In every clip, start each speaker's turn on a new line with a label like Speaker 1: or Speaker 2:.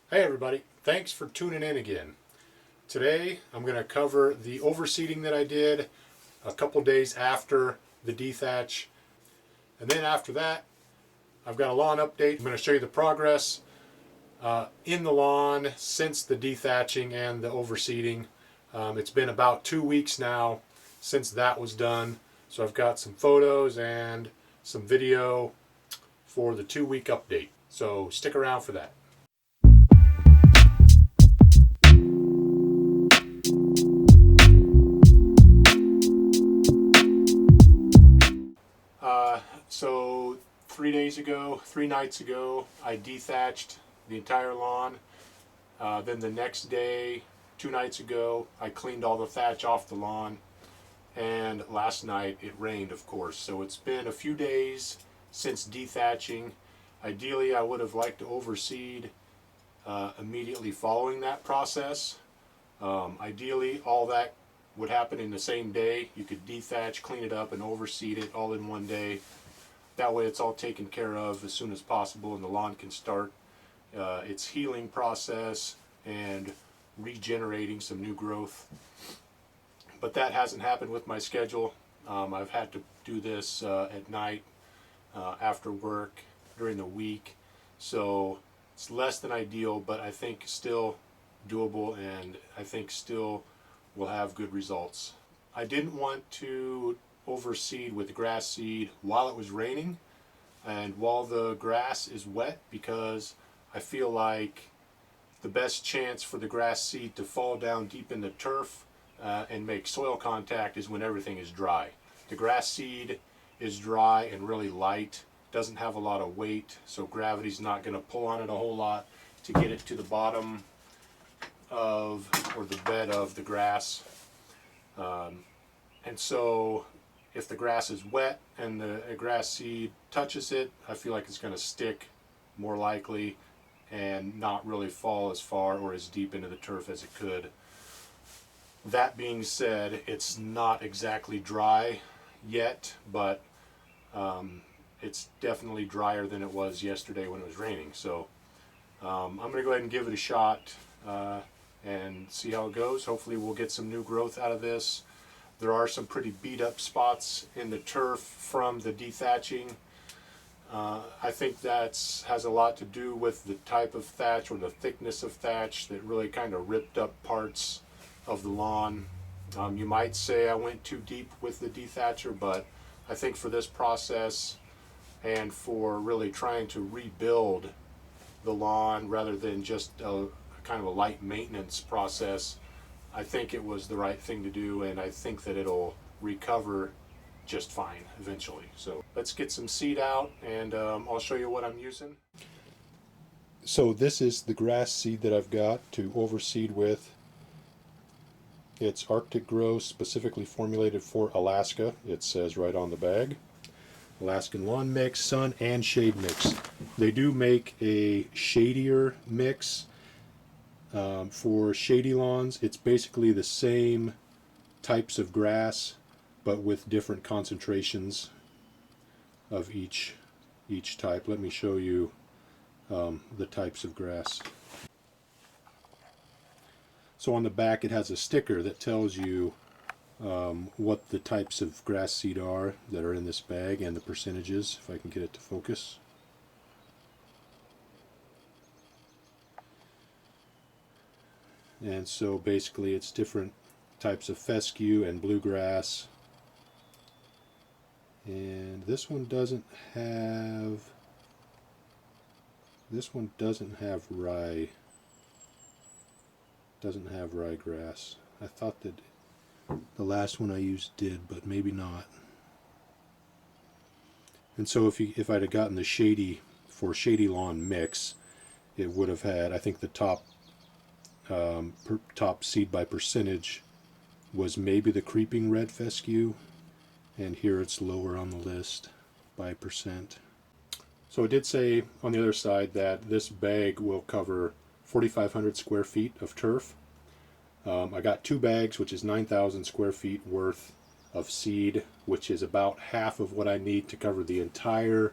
Speaker 1: Hey everybody, thanks for tuning in again. Today I'm going to cover the overseeding that I did a couple days after the dethatch. And then after that, I've got a lawn update. I'm going to show you the progress in the lawn since the dethatching and the overseeding. It's been about 2 weeks now since that was done. So I've got some photos and some video for the 2 week update. So stick around for that. So 3 days ago, 3 nights ago, I dethatched the entire lawn. Then the next day, 2 nights ago, I cleaned all the thatch off the lawn. And last night it rained, of course. So it's been a few days since dethatching. Ideally, I would have liked to overseed immediately following that process. Ideally, all that would happen in the same day. You could dethatch, clean it up, and overseed it all in one day. That way it's all taken care of as soon as possible and the lawn can start its healing process and regenerating some new growth. But that hasn't happened with my schedule. I've had to do this at night, after work, during the week. So it's less than ideal, but I think still doable, and I think still will have good results. I didn't want to overseed with grass seed while it was raining and while the grass is wet, because I feel like the best chance for the grass seed to fall down deep in the turf and make soil contact is when everything is dry. The grass seed is dry and really light, doesn't have a lot of weight, so gravity's not going to pull on it a whole lot to get it to the bottom of, or the bed of the grass. And so if the grass is wet and the grass seed touches it, I feel like it's going to stick more likely and not really fall as far or as deep into the turf as it could. That being said, it's not exactly dry yet, but it's definitely drier than it was yesterday when it was raining. So I'm going to go ahead and give it a shot and see how it goes. Hopefully we'll get some new growth out of this. There are some pretty beat up spots in the turf from the dethatching. I think that has a lot to do with the type of thatch or the thickness of thatch that really kind of ripped up parts of the lawn. You might say I went too deep with the dethatcher, but I think for this process and for really trying to rebuild the lawn rather than just a kind of a light maintenance process, I think it was the right thing to do, and I think that it'll recover just fine eventually. So let's get some seed out, and I'll show you what I'm using. So this is the grass seed that I've got to overseed with. It's Arctic Grow, specifically formulated for Alaska. It says right on the bag. Alaskan Lawn Mix, Sun and Shade Mix. They do make a shadier mix. For shady lawns, it's basically the same types of grass, but with different concentrations of each type. Let me show you the types of grass. So on the back it has a sticker that tells you what the types of grass seed are that are in this bag and the percentages, if I can get it to focus. And so basically it's different types of fescue and bluegrass. And this one doesn't have rye. Doesn't have ryegrass. I thought that the last one I used did, but maybe not. And so if I'd have gotten the shady lawn mix, it would have had, I think the top seed by percentage was maybe the creeping red fescue, and here it's lower on the list by percent. So it did say on the other side that this bag will cover 4,500 square feet of turf. I got 2 bags, which is 9,000 square feet worth of seed, which is about half of what I need to cover the entire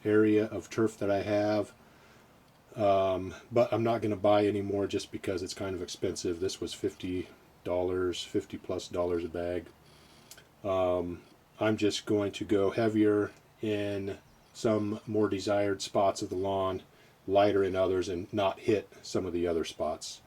Speaker 1: area of turf that I have. But I'm not going to buy any more just because it's kind of expensive. This was $50, $50+ a bag. I'm just going to go heavier in some more desired spots of the lawn, lighter in others, and not hit some of the other spots.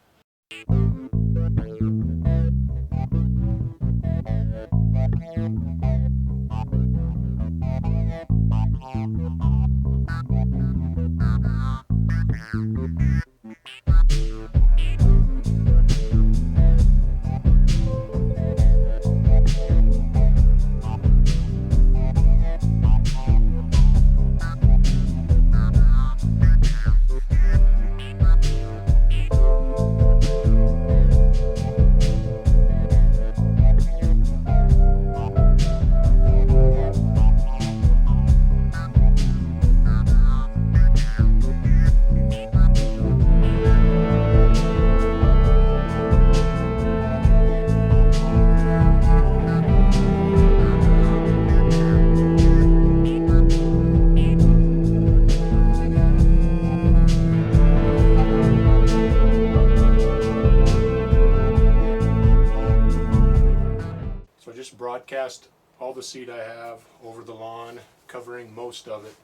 Speaker 1: So I just broadcast all the seed I have over the lawn, covering most of it.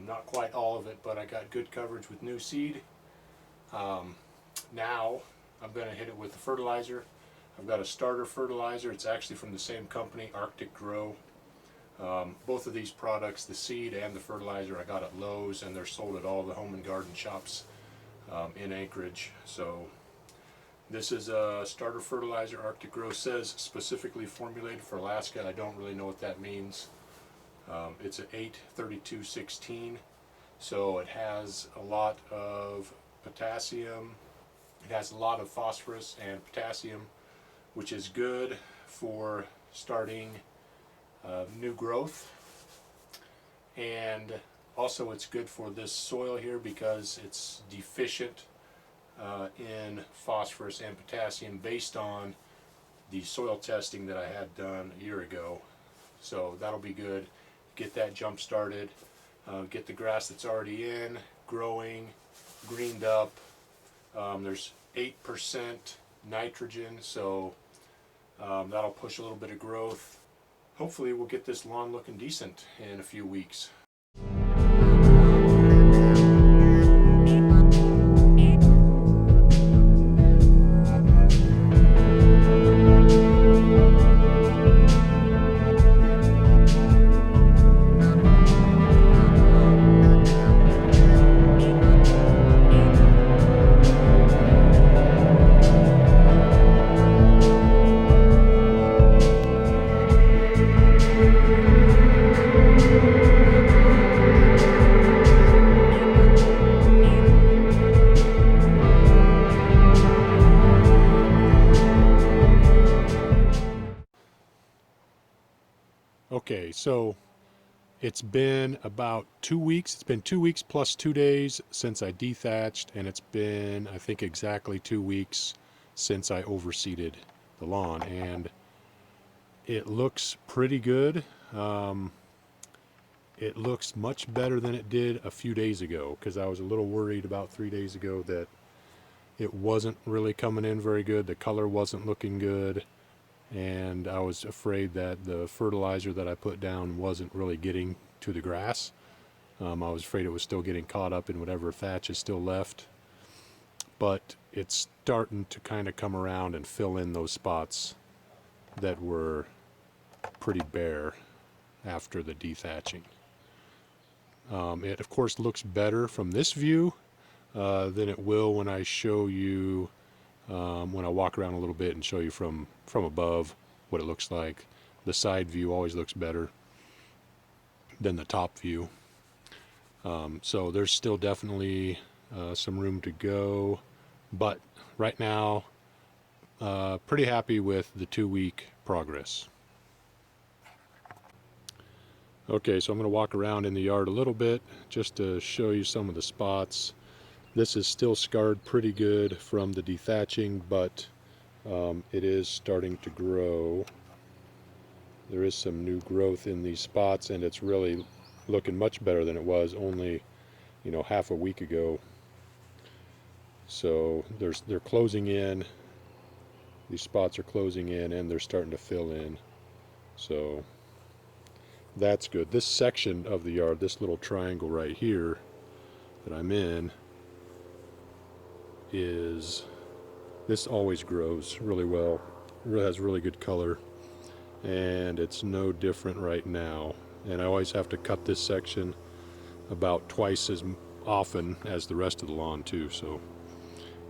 Speaker 1: Not quite all of it, but I got good coverage with new seed. Now I'm going to hit it with the fertilizer. I've got a starter fertilizer. It's actually from the same company, Arctic Grow. Both of these products, the seed and the fertilizer, I got at Lowe's, and they're sold at all the home and garden shops in Anchorage. So this is a starter fertilizer. Arctic Grow says specifically formulated for Alaska. I don't really know what that means. It's an 8-32-16, so it has a lot of potassium. It has a lot of phosphorus and potassium, which is good for starting new growth. And also it's good for this soil here because it's deficient in phosphorus and potassium based on the soil testing that I had done a year ago. So that'll be good. Get that jump started, get the grass that's already in, growing, greened up. There's 8% nitrogen, so that'll push a little bit of growth. Hopefully we'll get this lawn looking decent in a few weeks. Okay, so it's been about 2 weeks. It's been 2 weeks plus 2 days since I dethatched, and it's been, I think, exactly 2 weeks since I overseeded the lawn, and it looks pretty good. It looks much better than it did a few days ago, because I was a little worried about 3 days ago that it wasn't really coming in very good. The color wasn't looking good, and I was afraid that the fertilizer that I put down wasn't really getting to the grass. I was afraid it was still getting caught up in whatever thatch is still left. But it's starting to kind of come around and fill in those spots that were pretty bare after the dethatching. It of course looks better from this view than it will when I show you, when I walk around a little bit and show you from above what it looks like. The side view always looks better than the top view. So there's still definitely some room to go, but right now pretty happy with the 2-week progress. Okay, so I'm going to walk around in the yard a little bit just to show you some of the spots. This is still scarred pretty good from the dethatching, but it is starting to grow. There is some new growth in these spots, and it's really looking much better than it was only, half a week ago. So they're closing in. These spots are closing in and they're starting to fill in. So that's good. This section of the yard, this little triangle right here that I'm in, this always grows really well. It has really good color, and it's no different right now. And I always have to cut this section about twice as often as the rest of the lawn too. So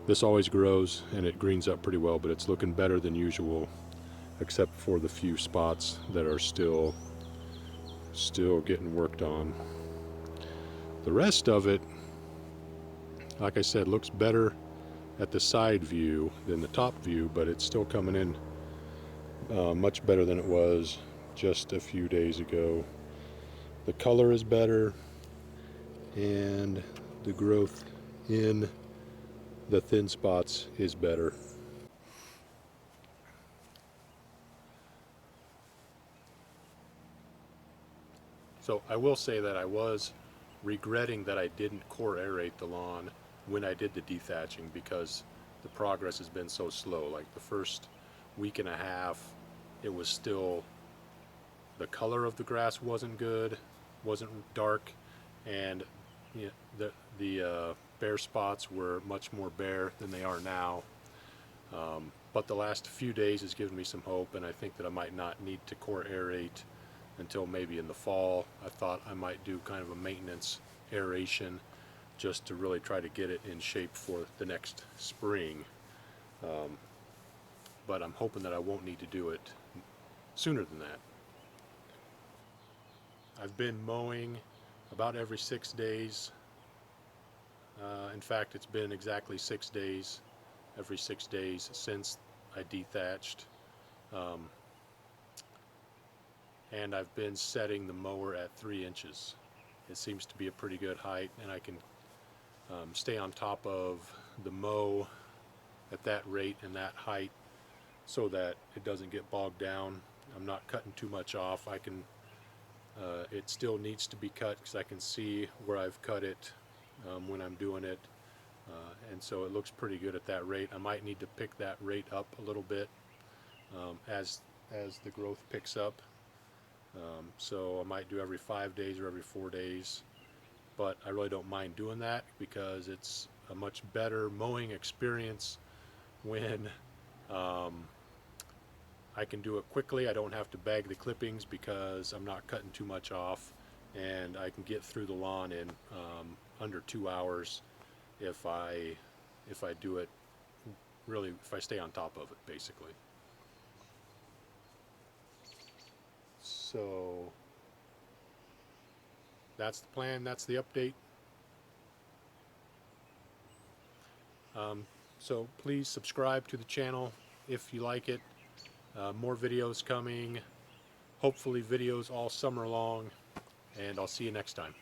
Speaker 1: this always grows and it greens up pretty well, but it's looking better than usual, except for the few spots that are still getting worked on. The rest of it, like I said, looks better at the side view than the top view, but it's still coming in much better than it was just a few days ago. The color is better, and the growth in the thin spots is better. So I will say that I was regretting that I didn't core aerate the lawn when I did the dethatching, because the progress has been so slow. Like the first week and a half, it was still, the color of the grass wasn't good, wasn't dark, and you know, the bare spots were much more bare than they are now. But the last few days has given me some hope, and I think that I might not need to core aerate until maybe in the fall. I thought I might do kind of a maintenance aeration just to really try to get it in shape for the next spring. But I'm hoping that I won't need to do it sooner than that. I've been mowing about every 6 days. In fact, it's been exactly 6 days, every 6 days since I dethatched. And I've been setting the mower at 3 inches. It seems to be a pretty good height, and I can stay on top of the mow at that rate and that height so that it doesn't get bogged down. I'm not cutting too much off. I can it still needs to be cut because I can see where I've cut it when I'm doing it, and so it looks pretty good at that rate. I might need to pick that rate up a little bit as the growth picks up. So I might do every 5 days or every 4 days, but I really don't mind doing that because it's a much better mowing experience when I can do it quickly. I don't have to bag the clippings because I'm not cutting too much off, and I can get through the lawn in under 2 hours if I do it really, if I stay on top of it, basically. So that's the plan, that's the update. So please subscribe to the channel if you like it. More videos coming, hopefully videos all summer long, and I'll see you next time.